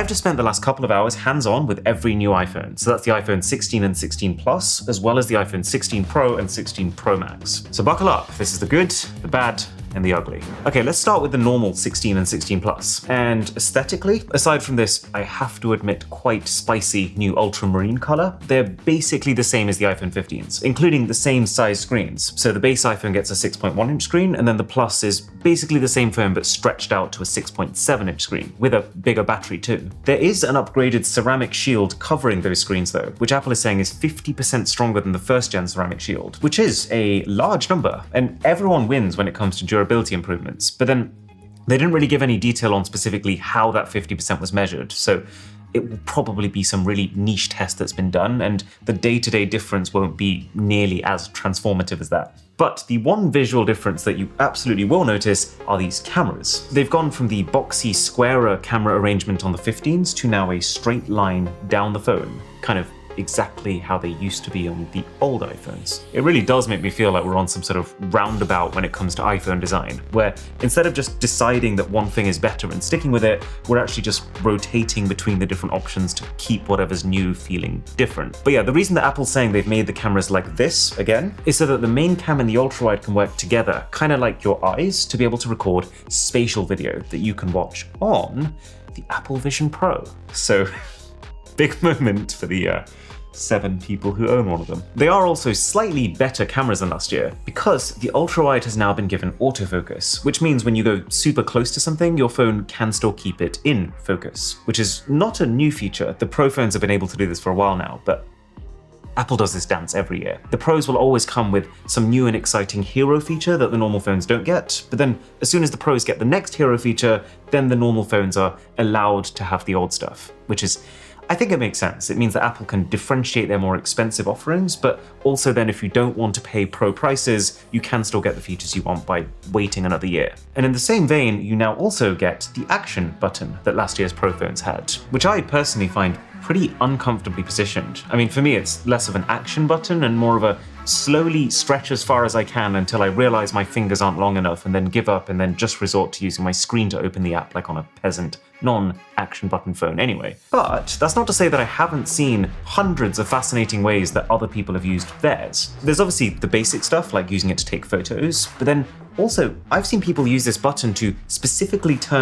I've just spent the last couple of hours hands-on with every new iPhone. So that's the iPhone 16 and 16 Plus, as well as the iPhone 16 Pro and 16 Pro Max. So buckle up, this is the good, the bad, and the ugly. Okay, let's start with the normal 16 and 16 Plus. And aesthetically, aside from this, I have to admit, quite spicy new ultramarine color, they're basically the same as the iPhone 15s, including the same size screens. So the base iPhone gets a 6.1-inch screen, and then the Plus is basically the same phone but stretched out to a 6.7-inch screen, with a bigger battery too. There is an upgraded ceramic shield covering those screens though, which Apple is saying is 50% stronger than the first-gen ceramic shield, which is a large number, and everyone wins when it comes to durability improvements. But then they didn't really give any detail on specifically how that 50% was measured, so it will probably be some really niche test that's been done, and the day-to-day difference won't be nearly as transformative as that. But the one visual difference that you absolutely will notice are these cameras. They've gone from the boxy, squarer camera arrangement on the 15s to now a straight line down the phone, kind of exactly how they used to be on the old iPhones. It really does make me feel like we're on some sort of roundabout when it comes to iPhone design, where instead of just deciding that one thing is better and sticking with it, we're actually just rotating between the different options to keep whatever's new feeling different. But yeah, the reason that Apple's saying they've made the cameras like this again is so that the main cam and the ultrawide can work together, kind of like your eyes, to be able to record spatial video that you can watch on the Apple Vision Pro. So big moment for the 7 people who own one of them. They are also slightly better cameras than last year because the ultrawide has now been given autofocus, which means when you go super close to something, your phone can still keep it in focus, which is not a new feature. The Pro phones have been able to do this for a while now, but Apple does this dance every year. The Pros will always come with some new and exciting hero feature that the normal phones don't get, but then as soon as the Pros get the next hero feature, then the normal phones are allowed to have the old stuff, which is, I think it makes sense. It means that Apple can differentiate their more expensive offerings, but also then if you don't want to pay Pro prices, you can still get the features you want by waiting another year. And in the same vein, you now also get the Action button that last year's Pro phones had, which I personally find pretty uncomfortably positioned. I mean, for me, it's less of an action button and more of a slowly stretch as far as I can until I realize my fingers aren't long enough and then give up and then just resort to using my screen to open the app like on a peasant non-action button phone anyway. But that's not to say that I haven't seen hundreds of fascinating ways that other people have used theirs. There's obviously the basic stuff like using it to take photos, but then also I've seen people use this button to specifically turn